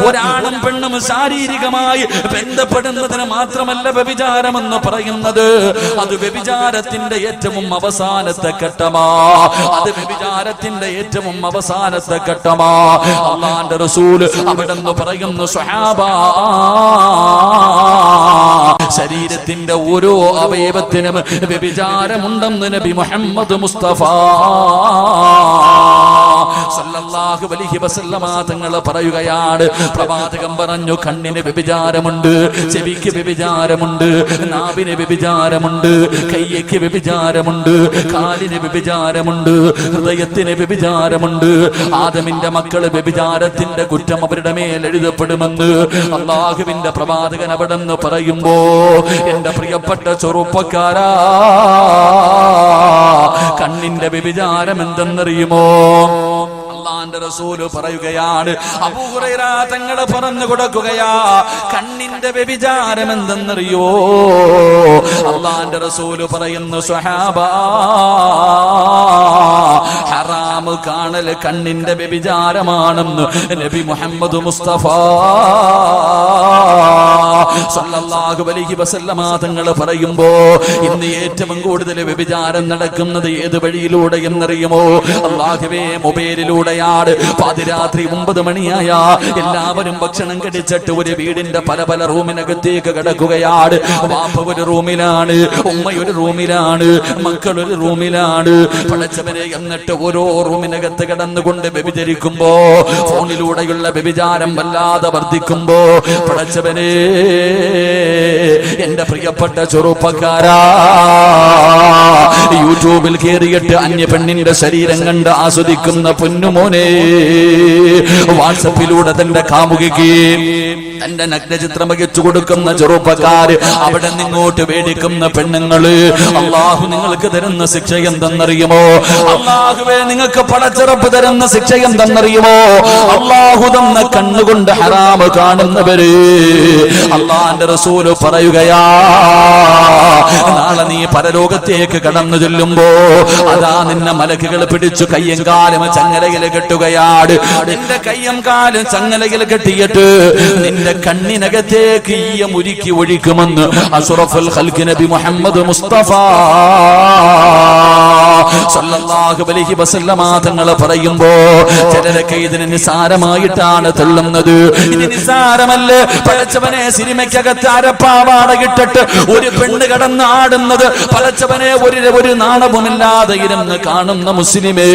ഒരാണും പെണ്ണും ശാരീരികമായി ബന്ധപ്പെടുന്നതിന് മാത്രമല്ല വ്യഭിചാരമെന്ന് പറയുന്നത്. അത് വ്യഭിചാരത്തിന്റെ ഏറ്റവും അവസാനത്തെ ഘട്ടമാ. അത് വ്യഭിചാരത്തിന്റെ ഏറ്റവും അവസാനത്തെ ഘട്ടമാ. അല്ലാഹുവിന്റെ റസൂൽ അവിടെന്ന് പറയുന്നു, സ്വഹാബാ, ശരീരത്തിന്റെ ഓരോ അവയവത്തിനും വ്യഭിചാരമുണ്ടെന്ന് നബി മുഹമ്മദ് മുസ്തഫ സല്ലല്ലാഹു അലൈഹി വസല്ലമ തങ്ങൾ പറയുകയാണ്. പ്രവാചകൻ പറഞ്ഞു, കണ്ണിന് വ്യഭിചാരമുണ്ട്, ചെവിക്ക് വ്യഭിചാരമുണ്ട്, നാവിന് വ്യഭിചാരമുണ്ട്, കൈയ്ക്ക് വ്യഭിചാരമുണ്ട്, കാലിന് വ്യഭിചാരമുണ്ട്, ഹൃദയത്തിന് വ്യഭിചാരമുണ്ട്. ആദമിന്റെ മക്കൾ വ്യഭിചാരത്തിന്റെ കുറ്റം അവരുടെ മേൽ എഴുതപ്പെടുമെന്ന് അല്ലാഹുവിന്റെ പ്രവാചകൻ അവിടെന്ന് പറയുമ്പോ, എന്റെ പ്രിയപ്പെട്ട ചെറുപ്പക്കാരാ, കണ്ണിന്റെ വ്യഭിചാരം എന്തെന്നറിയുമോ? അല്ലാഹുവിന്റെ റസൂൽ പറയുകയാണ്, അബൂ ഹുറൈറ തങ്ങൾ പറഞ്ഞു കൊടുക്കുകയാ, കണ്ണിന്റെ വ്യഭിചാരം എന്തെന്നറിയോ? അല്ലാഹുവിന്റെ റസൂൽ പറയുന്നു, സ്വഹാബാ, ഹറാമ് കാണൽ കണ്ണിന്റെ വ്യഭിചാരമാണെന്ന് നബി മുഹമ്മദ് മുസ്തഫ സല്ലല്ലാഹു അലൈഹി വസല്ലമ തങ്ങൾ പറയുമ്പോ, ഇന്ന് ഏറ്റവും കൂടുതൽ വ്യഭിചാരം നടക്കുന്നത് ഏത് വഴിയിലൂടെ എന്നറിയുമോ? അല്ലാഹുവേ, മൊബൈലിലൂടെയാണ്. പാതിരാത്രി 9 മണിയായ എല്ലാവരും ഭക്ഷണം കഴിച്ചിട്ട് ഒരു വീടിന്റെ പല പല റൂമിനകത്തേക്ക് കിടക്കുകയാണ്. വാപ്പ ഒരു റൂമിലാണ്, ഉമ്മ ഒരു റൂമിലാണ്, മക്കൾ ഒരു റൂമിലാണ്. പടച്ചവനെ, എന്നിട്ട് ഓരോ റൂമിനകത്ത് കിടന്നുകൊണ്ട് വ്യഭിചരിക്കുമ്പോ, ഫോണിലൂടെയുള്ള വ്യഭിചാരം വല്ലാതെ വർദ്ധിക്കുമ്പോ, പടച്ചവനെ, എന്റെ പ്രിയപ്പെട്ട ചെറുപ്പക്കാരാ, യൂട്യൂബിൽ കയറിയിട്ട് അന്യ പെണ്ണിന്റെ ശരീരം കണ്ട് ആസ്വദിക്കുന്ന പൊന്നുമോനെ, വാട്സപ്പിലൂടെ തന്റെ കാമുകിക്ക് തന്റെ നഗ്നചിത്രം വഹിച്ചു കൊടുക്കുന്ന ചെറുപ്പക്കാര്, അവിടെ നിങ്ങോട്ട് വേടിക്കുന്ന പെണ്ണുങ്ങള്, അള്ളാഹു നിങ്ങൾക്ക് തരുന്ന ശിക്ഷ എന്തെന്നറിയുമോ? അള്ളാഹുവേ, നിങ്ങൾക്ക് പടച്ചിറപ്പ് തരുന്ന ശിക്ഷ എന്തെന്നറിയുമോ? അള്ളാഹു തന്ന കണ്ണുകൊണ്ട് ഹറാമ് കാണുന്നവര്, അള്ളാന്റെ റസൂല് പറയുകയാ, നാളെ നീ പരലോകത്തേക്ക് കടന്നു ചെല്ലുമ്പോ അതാ നിന്നെ മലക്കുകൾ പിടിച്ചു കയ്യും കാലും ചങ്ങലയിൽ കെട്ടുകയാണ്. നിന്റെ കയ്യും കാലും ചങ്ങലയിൽ കെട്ടിയിട്ട് നിന്റെ കണ്ണിനകത്തേക്ക് ഈയം ഉരുക്കി ഒഴിക്കുമെന്ന് അഷ്റഫുൽ ഖൽഖ് നബി മുഹമ്മദ് മുസ്തഫ സല്ലല്ലാഹു അലൈഹി വസല്ലമ തങ്ങൾ പറയുമ്പോ, ചിലരൊക്കെ ഇതിന് നിസാരമായിട്ടാണ് തള്ളുന്നത്. ഇത് നിസാരമല്ല. പടച്ചവനെ, സിനിമയ്ക്കകത്ത് അരപ്പാവാട ഇട്ടിട്ട് ഒരു പെണ്ണ് കടന്ന് ആടുന്നത് പടച്ചവനെ ഒരു നാണവുമില്ലാതെ ഇരുന്ന് കാണുന്ന മുസ്ലിമേ,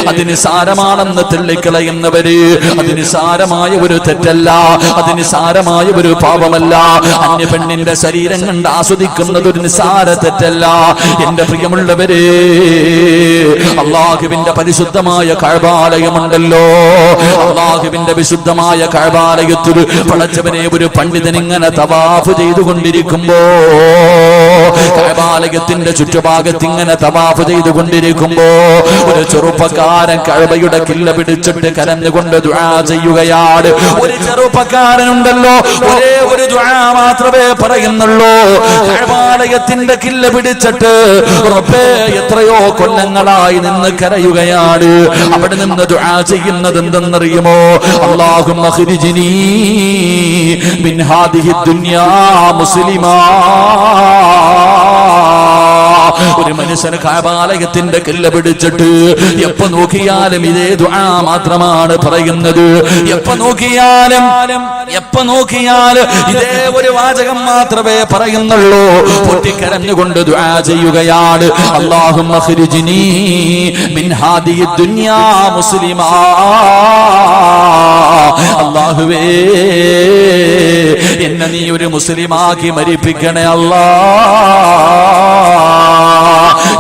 അത് നിസാരമാണെന്ന് തള്ളിക്കളയുന്നവര്, അത് നിസാരമായ ഒരു തെറ്റല്ല, അത് നിസാരമായ ഒരു പാപമല്ല. അന്യ പെണ്ണിന്റെ ശരീരം കണ്ട് ആസ്വദിക്കുന്നത് ഒരു നിസാര തെറ്റല്ല. എന്റെ പ്രിയമുള്ളവരെ, അല്ലാഹുവിന്റെ പരിശുദ്ധമായ കഅബാലയമുണ്ടല്ലോ, അല്ലാഹുവിന്റെ വിശുദ്ധമായ കഅബാലയത്തിൽ പടച്ചവനെ ഒരു പണ്ഡിതൻ ഇങ്ങനെ തവാഫ് ചെയ്തുകൊണ്ടിരിക്കുമ്പോ, കഅബാലയത്തിന്റെ ചുറ്റുഭാഗത്ത് ഇങ്ങനെ തവാഫ് ചെയ്തുകൊണ്ടിരിക്കുമ്പോ, ഒരു ചെറുപ്പക്കാരൻ കഅബയുടെ കില്ല പിടിച്ചിട്ട് കരഞ്ഞുകൊണ്ട് ദുആ ചെയ്യുകയാണ്. ഒരു ചെറുപ്പക്കാരനുണ്ടല്ലോ, ഒരേ ഒരു ദുആ മാത്രമേ പറയുന്നുള്ളൂ. കഅബാലയത്തിന്റെ കില്ല പിടിച്ചിട്ട് റബ്ബേ, എത്രയോ കൊല്ലങ്ങളായി നിന്ന് കരയുകയാണ്. അവിടെ നിന്ന് ദുആ ചെയ്യുന്നത് എന്തെന്നറിയുമോ? അല്ലാഹുമ്മ ഖ്രിജ്നി മിൻ ഹാദിഹി ദുനിയാ മുസ്ലിമാ. ഒരു മനുഷ്യന് കഅബാലയത്തിന്റെ കില്ല പിടിച്ചിട്ട് എപ്പോ നോക്കിയാലും ഇതേ ദുആ മാത്രമാണ് പറയുന്നത്. എപ്പോ നോക്കിയാലും ഇതേ ഒരു വാചകം മാത്രമേ പറയുന്നുള്ളൂ. പൊട്ടിക്കരഞ്ഞുകൊണ്ട് ദുആ ചെയ്യുകയാണ്, അല്ലാഹുമ്മ ഖ്രിജ്നി മിൻ ഹാദിഹി ദുനിയാ മുസ്ലിമാ. അല്ലാഹുവേ, എന്നെ നീ ഒരു മുസ്ലിമാക്കി മരിപ്പിക്കണേ അല്ലാ.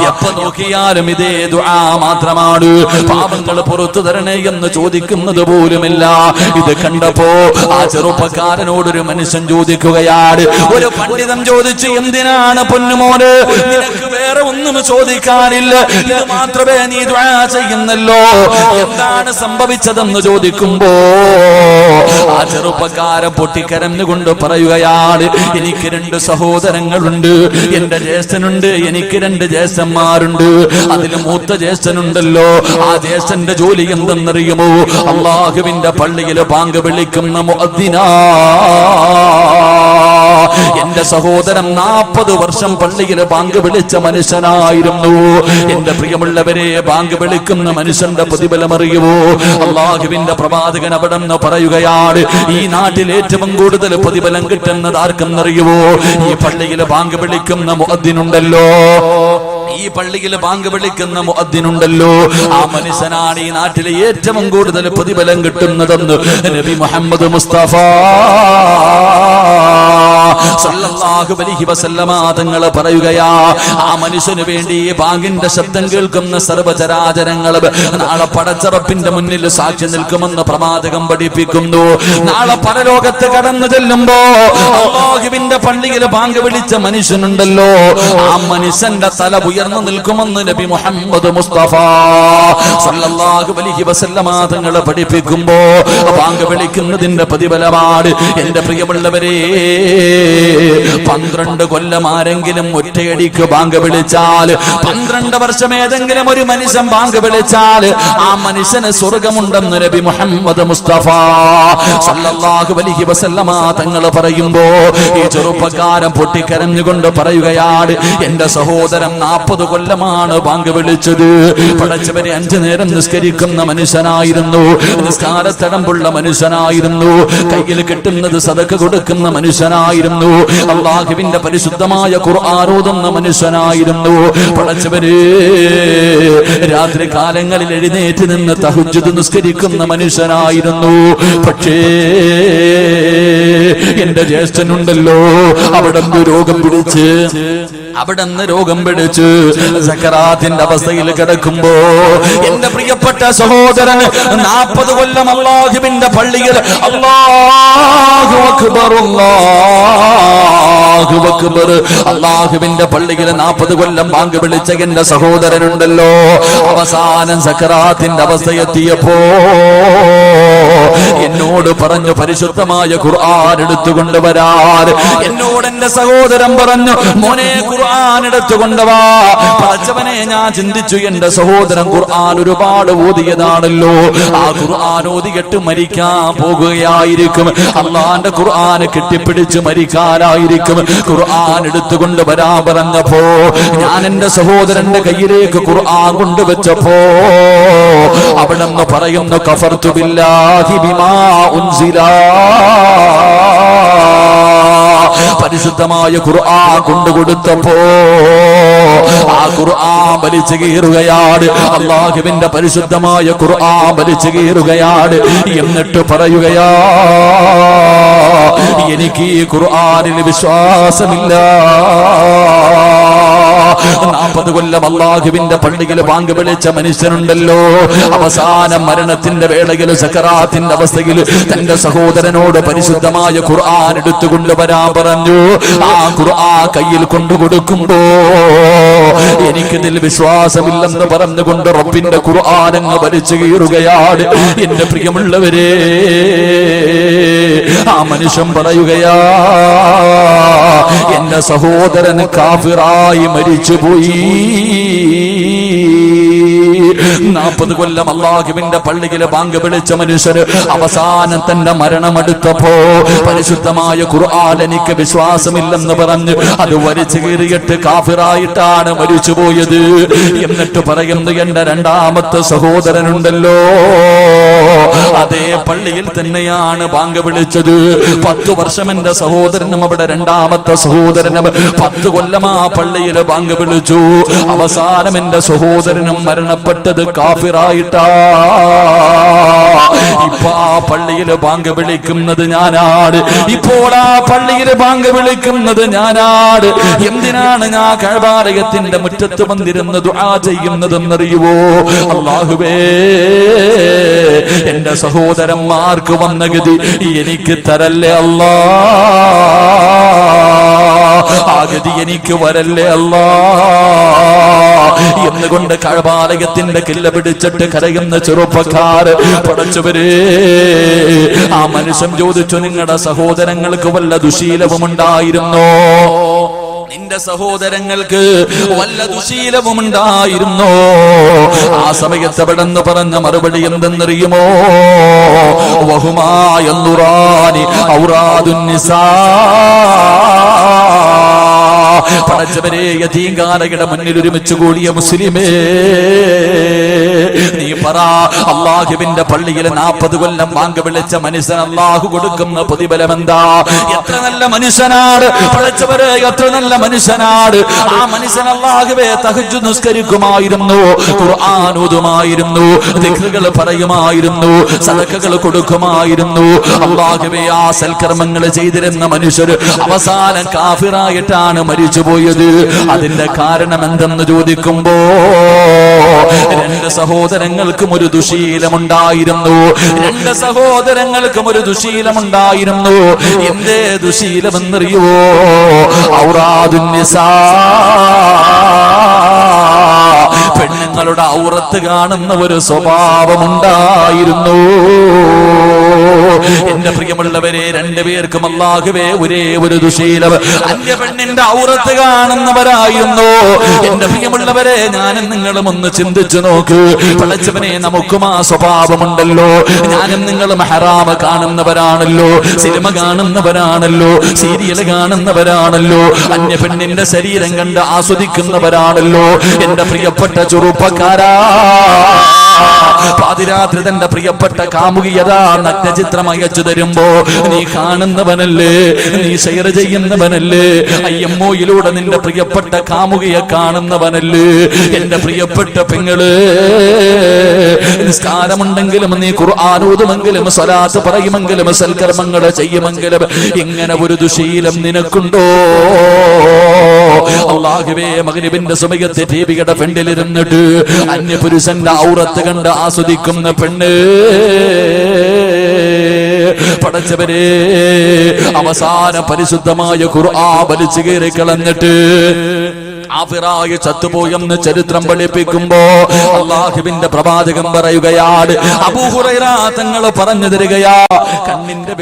എപ്പോ നോക്കിയാലും ഇതേ ദുആ മാത്രമാണ്. പാപങ്ങൾ പുറത്തു തരണേ എന്ന് ചോദിക്കുന്നത് പോലുമില്ല. ഇത് കണ്ടപ്പോ ആ ചെറുപ്പക്കാരനോടൊരു മനുഷ്യൻ ചോദിക്കുകയാണ്, ഒരു പണ്ഡിതൻ ചോദിച്ചു, എന്തിനാണ് പൊന്നുമോന് നിനക്ക് വേറെ ഒന്നും ചോദിക്കാനില്ല, ഇത് മാത്രമേ നീ ദുആ ചെയ്യുന്നല്ലോ, എന്താണ് സംഭവിച്ചതെന്ന് ചോദിക്കുമ്പോ ആ ചെറുപ്പക്കാരൻ പൊട്ടിക്കരഞ്ഞുകൊണ്ട് പറയുകയാണ്, എനിക്ക് 2 സഹോദരങ്ങളുണ്ട്, എന്റെ ജ്യേഷ്ഠനുണ്ട്, എനിക്ക് 2 ജ്യേഷ്ഠ ജ്യേഷ്ഠന്മാരുണ്ട്. അതിൽ മൂത്ത ജ്യേഷ്ഠനുണ്ടല്ലോ, ആ ജ്യേഷ്ഠന്റെ ജോലി എന്തെന്നറിയുമോ? അള്ളാഹുവിന്റെ പള്ളിയിൽ ബാങ്ക് വിളിക്കുന്ന മുഅദ്ദിനാ. എന്റെ സഹോദരൻ 40 വർഷം പള്ളിയിൽ ബാങ്ക് വിളിച്ച മനുഷ്യനായിരുന്നു. എന്റെ പ്രിയമുള്ളവരെ, ബാങ്ക് വിളിക്കുന്ന മനുഷ്യന്റെ പ്രതിഫലം അറിയുമോ? അള്ളാഹുവിന്റെ പ്രവാചകൻ അവിടെ നിന്ന് പറയുകയാണ്, ഈ നാട്ടിൽ ഏറ്റവും കൂടുതൽ പ്രതിഫലം കിട്ടുന്നത് ആർക്കെന്നറിയുമോ? ഈ പള്ളിയിൽ ബാങ്ക് വിളിക്കുന്ന മുഅദ്ദിനുണ്ടല്ലോ, ഈ പള്ളിയിൽ ബാങ്ക് വിളിക്കുന്ന മുഅദ്ദിനുണ്ടല്ലോ, ആ മനുഷ്യനാണ് ഈ നാട്ടിലെ ഏറ്റവും കൂടുതൽ പ്രതിഫലം കിട്ടുന്നതെന്ന് നബി മുഹമ്മദ് മുസ്തഫ സല്ലല്ലാഹു അലൈഹി വസല്ലമ തങ്ങൾ പറയുകയാ. ആ മനുഷ്യന് വേണ്ടി ഈ ബാങ്കിന്റെ ശബ്ദം കേൾക്കുന്ന സർവ്വചരാചരങ്ങളും നാളെ പടച്ചറപ്പിന്റെ മുന്നിൽ സാക്ഷി നിൽക്കുമെന്ന് പ്രവാചകൻ പഠിപ്പിക്കുന്നു. നാളെ പരലോകത്ത് കടന്നു ചെല്ലുമ്പോ അല്ലാഹുവിന്റെ പള്ളിയിൽ ബാങ്ക് വിളിച്ച മനുഷ്യനുണ്ടല്ലോ, ആ മനുഷ്യന്റെ തല ഉയർന്നു നിൽക്കുമെന്ന് നബി മുഹമ്മദ് മുസ്തഫ സല്ലല്ലാഹു അലൈഹി വസല്ലമ തങ്ങൾ പഠിപ്പിക്കുമ്പോ ബാങ്ക് വിളിക്കുന്നതിന്റെ പ്രതിഫലമാണ്. എന്റെ പ്രിയമുള്ളവരെ, 12 കൊല്ലം ആരെങ്കിലും ഒറ്റയടിക്ക് ബാങ്ക് വിളിച്ചാൽ, 12 വർഷം ഏതെങ്കിലും ഒരു മനുഷ്യൻ ബാങ്ക് വിളിച്ചാൽ ആ മനുഷ്യന് സ്വർഗമുണ്ടെന്ന് നബി മുഹമ്മദ് മുസ്തഫ സല്ലല്ലാഹു അലൈഹി വസല്ലമ തങ്ങൾ പറയുമ്പോ ഈ ചെറുപ്പക്കാരൻ പൊട്ടിക്കരഞ്ഞുകൊണ്ട് പറയുകയാണ്, എന്റെ സഹോദരൻ 40 കൊല്ലമാണ് ബാങ്ക് വിളിച്ചത്. പടച്ചവനെ 5 നേരം നിസ്കരിക്കുന്ന മനുഷ്യനായിരുന്നു, നിസ്കാരത്തടമ്പുള്ള മനുഷ്യനായിരുന്നു, കയ്യിൽ കിട്ടുന്നത് സദഖ കൊടുക്കുന്ന മനുഷ്യനായിരുന്നു, അല്ലാഹുവിന്റെ പരിശുദ്ധമായ ഖുർആൻ ഓതുന്ന മനുഷ്യനായിരുന്നു. പടച്ചവനെ രാത്രി കാലങ്ങളിൽ എഴുന്നേറ്റ് നിന്ന് തഹജ്ജുദ് നിസ്കരിക്കുന്ന മനുഷ്യനായിരുന്നു. പക്ഷേ എന്റെ ജ്യേഷ്ഠനുണ്ടല്ലോ, അവിടുന്ന് രോഗം പിടിച്ച് സക്കറാത്തിന്റെ അവസ്ഥയിൽ കിടക്കുമ്പോ എന്റെ പ്രിയപ്പെട്ട സഹോദരൻ 40 കൊല്ലം അല്ലാഹുവിന്റെ പള്ളിയിൽ അല്ലാഹു അക്ബർ അല്ലാഹു അക്ബർ അല്ലാഹുവിന്റെ പള്ളിയിൽ 40 കൊല്ലം ബാങ്ക് വിളിച്ച എന്റെ സഹോദരനുണ്ടല്ലോ, അവസാനം സക്കറാത്തിന്റെ അവസ്ഥ എത്തിയപ്പോ എന്നോട് പറഞ്ഞു, പരിശുദ്ധമായ ഖുർആൻ എടുത്തുകൊണ്ടുവരാൻ. എന്നോട് എന്റെ സഹോദരൻ പറഞ്ഞു, മോനെ ഖുർആൻ എടുത്തുകൊണ്ടുവാ. പടച്ചവനെ, ഞാൻ ചിന്തിച്ചു, എന്റെ സഹോദരൻ ഖുർആൻ ഒരുപാട് ഓതിയതാണല്ലോ, ആ ഖുർആൻ ഓതിയിട്ട് മരിക്കാൻ പോകുകയായിരിക്കും, അള്ളാന്റെ ഖുർആൻ കെട്ടിപ്പിടിച്ച് മരിക്കാനായിരിക്കും. ഖുർആൻ എടുത്തുകൊണ്ട് വരാൻ പറഞ്ഞപ്പോ ഞാൻ എന്റെ സഹോദരന്റെ കയ്യിലേക്ക് ഖുർആൻ കൊണ്ടുവച്ചപ്പോ അവിടെ നിന്ന് പറയുന്നു, കഫർതു ബില്ലാഹി ബിമാ ഉൻസില. പരിശുദ്ധമായ ഖുർആൻ കൊണ്ടുകൊടുത്തപ്പോ ആ ഖുർആൻ വലിച്ചു കീറുകയാണ്, അല്ലാഹുവിന്റെ പരിശുദ്ധമായ ഖുർആൻ വലിച്ചു കീറുകയാണ്. എന്നിട്ട് പറയുകയാ, എനിക്ക് ഈ ഖുർആനിൽ വിശ്വാസമില്ല. 40 കൊല്ലം അല്ലാഹുവിന്റെ പള്ളിയിൽ ബാങ്ക് വിളിച്ച മനുഷ്യനുണ്ടല്ലോ, അവസാനം മരണത്തിന്റെ വേളയിൽ സക്കറാത്തിന്റെ അവസ്ഥയിൽ തന്റെ സഹോദരനോട് പരിശുദ്ധമായ ഖുർആൻ എടുത്തുകൊണ്ടുവരാൻ പറഞ്ഞു. ആ ഖുർആൻ കയ്യിൽ കൊണ്ടുകൊടുക്കുമ്പോ എനിക്കിതിൽ വിശ്വാസമില്ലെന്ന് പറഞ്ഞുകൊണ്ട് റബ്ബിന്റെ ഖുർആൻ അങ്ങ് വലിച്ചു കീറുകയാണ്. എന്റെ പ്രിയമുള്ളവരെ, ആ മനുഷ്യൻ പറയുകയാ, എന്റെ സഹോദരൻ കാഫിറായി മരിച്ചുപോയി. 40 കൊല്ലം അല്ലാഹുവിന്റെ പള്ളിയിലെ ബാങ്ക് വിളിച്ച മനുഷ്യന് അവസാനം തന്റെ മരണമെടുത്തപ്പോ പരിശുദ്ധമായ ഖുർആൻ എനിക്ക് വിശ്വാസമില്ലെന്ന് പറഞ്ഞ് അത് വലിച്ചു കീറിയിട്ട് കാഫിറായിട്ടാണ് മരിച്ചുപോയത്. എന്നിട്ട് പറയുന്നു, എന്റെ 2ാമത്തെ സഹോദരനുണ്ടല്ലോ, അതേ പള്ളിയിൽ തന്നെയാണ് ബാങ്ക് വിളിച്ചത്. 10 വർഷം എന്റെ സഹോദരനും അവിടെ 2ാമത്തെ സഹോദരനും 10 കൊല്ലം ആ പള്ളിയിൽ ബാങ്ക് വിളിച്ചു. അവസാനം എന്റെ സഹോദരനും മരണപ്പെട്ടത് കാഫിറായിട്ടാ. ഇപ്പൊ ആ പള്ളിയിൽ ബാങ്ക് വിളിക്കുന്നത് ഞാനാണ്. ഇപ്പോൾ ആ പള്ളിയിൽ ബാങ്ക് വിളിക്കുന്നത് ഞാനാണ്. എന്തിനാണ് ഞാൻ കഅബാലയത്തിന്റെ മുറ്റത്ത് വന്നിരുന്ന് ദുആ ചെയ്യുന്നതെന്നറിയുവോ? അല്ലാഹുവേ, എന്റെ സഹോദരന്മാർക്ക് വന്ന ഗതി എനിക്ക് തരല്ലേ അല്ലാ, ആ ഗതി എനിക്ക് വരല്ലേ അല്ലാ എന്നുകൊണ്ട് കഅബാലയത്തിന്റെ കില്ല പിടിച്ചിട്ട് കരയുന്ന ചെറുപ്പക്കാര്. പടച്ചവരെ, ആ മനുഷ്യൻ ചോദിച്ചു, നിങ്ങളുടെ സഹോദരങ്ങൾക്ക് വല്ല ദുശീലവും ഉണ്ടായിരുന്നോ? നിന്റെ സഹോദരങ്ങൾക്ക് വല്ല ദുശീലവും ഉണ്ടായിരുന്നോ? ആ സമയത്ത് അവിടെന്ന് പറഞ്ഞ മറുപടി എന്തെന്നറിയുമോ? വഹുമായന്നുറാനി ഔറാദുൻ നിസാ. പടച്ചവരെ, യതീംഖാനയുടെ മുന്നിൽ ഒരുമിച്ച് കൂടിയ മുസ്ലിമേ, നീ പറ, അള്ളാഹുവിന്റെ പള്ളിയിൽ 40 കൊല്ലം വാങ്ക് വിളിച്ച മനുഷ്യൻ അള്ളാഹു കൊടുക്കുന്ന പ്രതിഫലം എന്താ? എത്ര നല്ല മനുഷ്യനാണ് പടച്ചവരെ, എത്ര നല്ല മനുഷ്യനാണ്. ആ മനുഷ്യൻ അള്ളാഹുവേ തഹജ്ജുദ് നിസ്കരിക്കുമായിരുന്നു, ഖുർആൻ ഓതുമായിരുന്നു, ദിക്റുകൾ പറയുമായിരുന്നു, സദഖകൾ കൊടുക്കുമായിരുന്നു. അള്ളാഹുവേ, ആ സൽക്കർമ്മങ്ങൾ ചെയ്തിരുന്ന മനുഷ്യർ അവസാനം കാഫിറായിട്ടാണ് മരിച്ചുപോയത്. അതിന്റെ കാരണം എന്തെന്ന് ചോദിക്കുമ്പോ, 2 സഹോദരങ്ങൾക്കും ഒരു ദുശീലമുണ്ടായിരുന്നു. 2 സഹോദരങ്ങൾക്കും ഒരു ദുശീലമുണ്ടായിരുന്നു. എന്തേ ദുശീലമെന്നറിയോ? ഔറാദുൻ നിസാ, പെണ്ണുങ്ങളുടെ ഔറത്ത് കാണുന്ന ഒരു സ്വഭാവമുണ്ടായിരുന്നു. എന്റെ പ്രിയമുള്ളവരെ, 2 പേർക്കും അല്ലാഹുവേ ഒരേ ഒരു ദുശീലം, അന്യ പെണ്ണിന്റെ ഔറത്ത് കാണുന്നവരായിരുന്നു. എന്റെ പ്രിയമുള്ളവരെ, ഞാനും നിങ്ങളും ഒന്ന് ചിന്തിച്ചു നോക്ക്. പടച്ചവനെ, നമുക്കും ആ സ്വഭാവമുണ്ടല്ലോ. ഞാനും നിങ്ങളും ഹറാമ് കാണുന്നവരാണല്ലോ, സിനിമ കാണുന്നവരാണല്ലോ, സീരിയൽ കാണുന്നവരാണല്ലോ, അന്യ പെണ്ണിന്റെ ശരീരം കണ്ട് ആസ്വദിക്കുന്നവരാണല്ലോ. എന്റെ പ്രിയപ്പെട്ട ചെറുപ്പക്കാരാ, പാതിരാത്രി തന്റെ പ്രിയപ്പെട്ട കാമുകിയതാ നഗ്നചിത്രം അയച്ചു തരുമ്പോ നീ കാണുന്നവനല്ലേ, നീ ഷെയർ ചെയ്യുന്നവനല്ലേ, IMOയിലൂടെ നിന്റെ പ്രിയപ്പെട്ട കാമുകിയെ കാണുന്നവനല്ലേ? എന്റെ പ്രിയപ്പെട്ട പെങ്ങള്, നിസ്കാരമുണ്ടെങ്കിലും നീ ഖുർആൻ ഓതുമെങ്കിലും സ്വലാത്ത് പറയുമെങ്കിലും സൽക്കർമ്മങ്ങൾ ചെയ്യുമെങ്കിലും ഇങ്ങനെ ഒരു ദുശീലം നിനക്കുണ്ടോ? അല്ലാഹുവേ, മഗ്രിബിന്റെ സമയത്ത് ടിവിയുടെ ഫ്രണ്ടിലിരുന്നിട്ട് അന്യപുരുഷന്റെ ഔറത്ത് കണ്ട് ആസ്വദിക്കുന്ന പെണ്ണ്, പടച്ചവരെ, അവസാന പരിശുദ്ധമായ ഖുർആൻ വലിച്ചു കയറി കളഞ്ഞിട്ട് കാഫിറായി ചത്തുപോയെന്ന് ചരിത്രം പഠിപ്പിക്കുമ്പോ അല്ലാഹുവിന്റെ പ്രവാചകൻ പറയുകയാണ്, അബൂ ഹുറൈറ തങ്ങൾ പറഞ്ഞു തരികയാ, കണ്ണിന്റെ